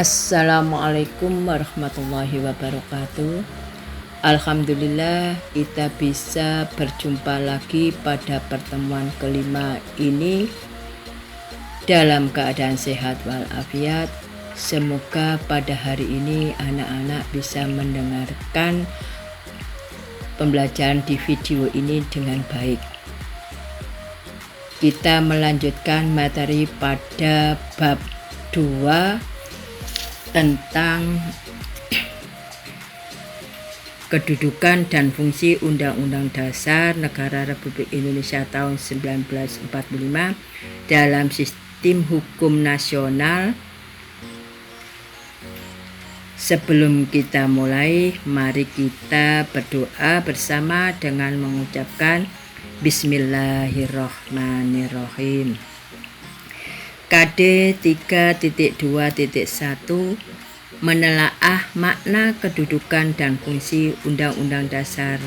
Assalamualaikum warahmatullahi wabarakatuh. Alhamdulillah kita bisa berjumpa lagi pada pertemuan kelima ini dalam keadaan sehat walafiat. Semoga pada hari ini anak-anak bisa mendengarkan pembelajaran di video ini dengan baik. Kita melanjutkan materi pada bab 2 tentang kedudukan dan fungsi Undang-Undang Dasar Negara Republik Indonesia tahun 1945 dalam sistem hukum nasional. Sebelum kita mulai, mari kita berdoa bersama dengan mengucapkan Bismillahirrahmanirrahim. KD 3.2.1 menelaah makna kedudukan dan fungsi Undang-Undang Dasar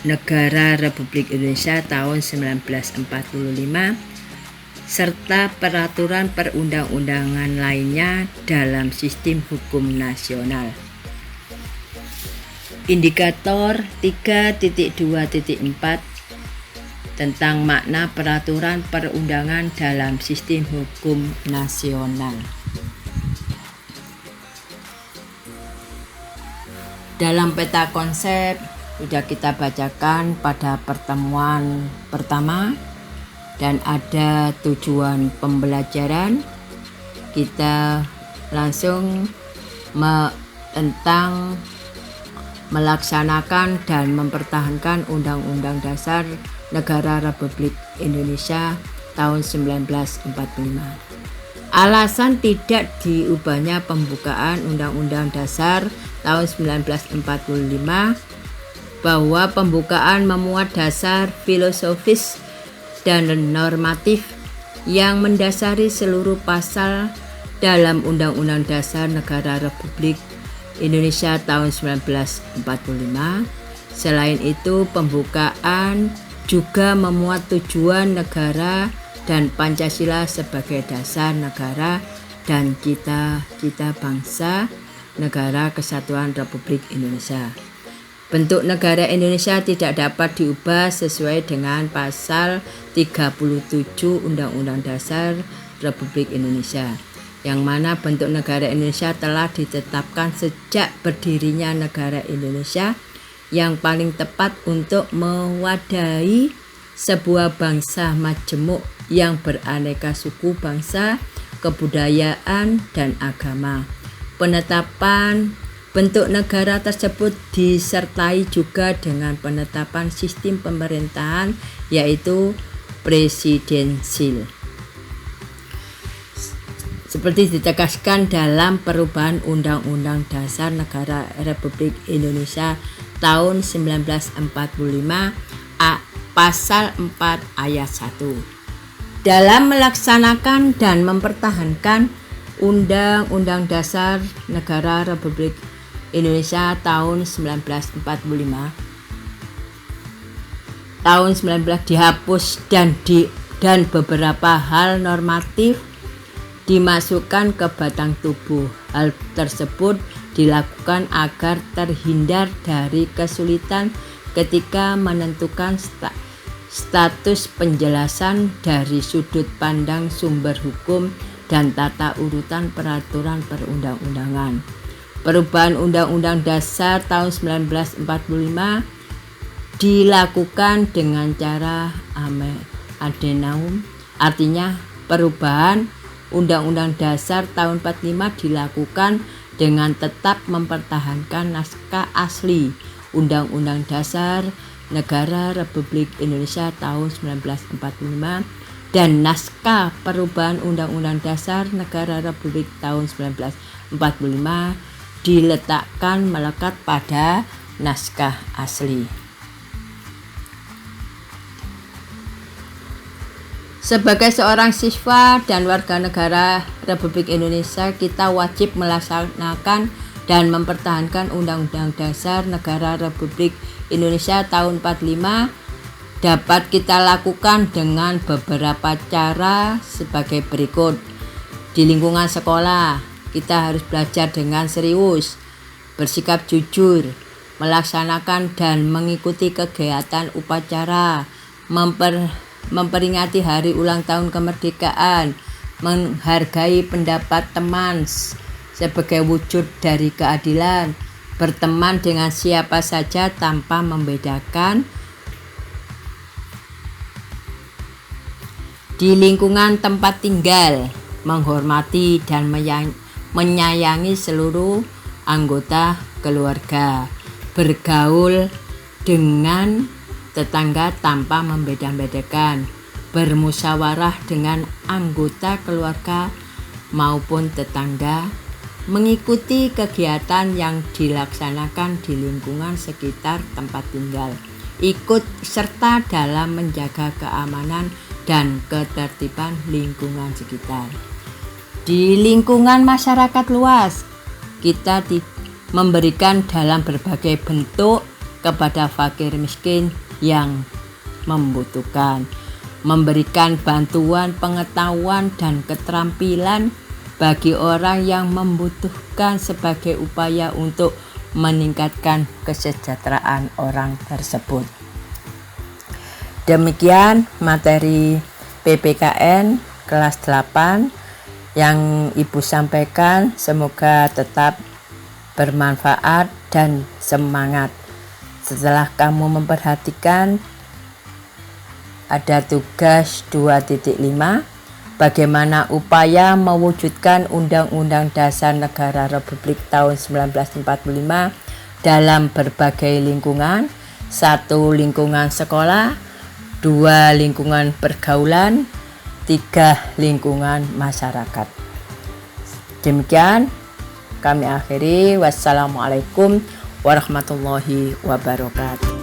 Negara Republik Indonesia tahun 1945 serta peraturan perundang-undangan lainnya dalam sistem hukum nasional. Indikator 3.2.4 tentang makna peraturan perundangan dalam sistem hukum nasional. Dalam peta konsep sudah kita bacakan pada pertemuan pertama dan ada tujuan pembelajaran. Kita langsung tentang melaksanakan dan mempertahankan Undang-Undang Dasar Negara Republik Indonesia tahun 1945. Alasan tidak diubahnya pembukaan Undang-Undang Dasar tahun 1945 bahwa pembukaan memuat dasar filosofis dan normatif yang mendasari seluruh pasal dalam Undang-Undang Dasar Negara Republik Indonesia tahun 1945. Selain itu, pembukaan juga memuat tujuan negara dan Pancasila sebagai dasar negara dan cita-cita bangsa Negara Kesatuan Republik Indonesia. Bentuk negara Indonesia tidak dapat diubah sesuai dengan pasal 37 Undang-Undang Dasar Republik Indonesia, yang mana bentuk negara Indonesia telah ditetapkan sejak berdirinya negara Indonesia yang paling tepat untuk mewadahi sebuah bangsa majemuk yang beraneka suku bangsa, kebudayaan, dan agama. Penetapan bentuk negara tersebut disertai juga dengan penetapan sistem pemerintahan yaitu presidensil. Seperti ditegaskan dalam perubahan Undang-Undang Dasar Negara Republik Indonesia tahun 1945 pasal 4 ayat 1. Dalam melaksanakan dan mempertahankan Undang-Undang Dasar Negara Republik Indonesia tahun 1945, tahun 19 dihapus dan beberapa hal normatif dimasukkan ke batang tubuh. Hal tersebut dilakukan agar terhindar dari kesulitan ketika menentukan status penjelasan dari sudut pandang sumber hukum dan tata urutan peraturan perundang-undangan. Perubahan Undang-Undang Dasar tahun 1945 dilakukan dengan cara addendum, artinya perubahan Undang-Undang Dasar tahun 45 dilakukan dengan tetap mempertahankan naskah asli Undang-Undang Dasar Negara Republik Indonesia tahun 1945 dan naskah perubahan Undang-Undang Dasar Negara Republik tahun 1945 diletakkan melekat pada naskah asli. Sebagai seorang siswa dan warga negara Republik Indonesia, kita wajib melaksanakan dan mempertahankan Undang-Undang Dasar Negara Republik Indonesia tahun 45. Dapat kita lakukan dengan beberapa cara sebagai berikut. Di lingkungan sekolah, kita harus belajar dengan serius, bersikap jujur, melaksanakan dan mengikuti kegiatan upacara, memperingati hari ulang tahun kemerdekaan, menghargai pendapat teman sebagai wujud dari keadilan, berteman dengan siapa saja tanpa membedakan. Di lingkungan tempat tinggal, menghormati dan menyayangi seluruh anggota keluarga, bergaul dengan tetangga tanpa membeda-bedakan, bermusyawarah dengan anggota keluarga maupun tetangga, mengikuti kegiatan yang dilaksanakan di lingkungan sekitar tempat tinggal, ikut serta dalam menjaga keamanan dan ketertiban lingkungan sekitar. Di lingkungan masyarakat luas, kita memberikan dalam berbagai bentuk kepada fakir miskin yang membutuhkan, memberikan bantuan pengetahuan dan keterampilan bagi orang yang membutuhkan sebagai upaya untuk meningkatkan kesejahteraan orang tersebut. Demikian materi PPKN kelas 8 yang Ibu sampaikan, semoga tetap bermanfaat dan semangat. Setelah kamu memperhatikan, ada tugas 2.5, bagaimana upaya mewujudkan Undang-Undang Dasar Negara Republik tahun 1945 dalam berbagai lingkungan. 1. Lingkungan sekolah, 2. Lingkungan pergaulan, 3. Lingkungan masyarakat. Demikian kami akhiri. Wassalamualaikum warahmatullahi wabarakatuh.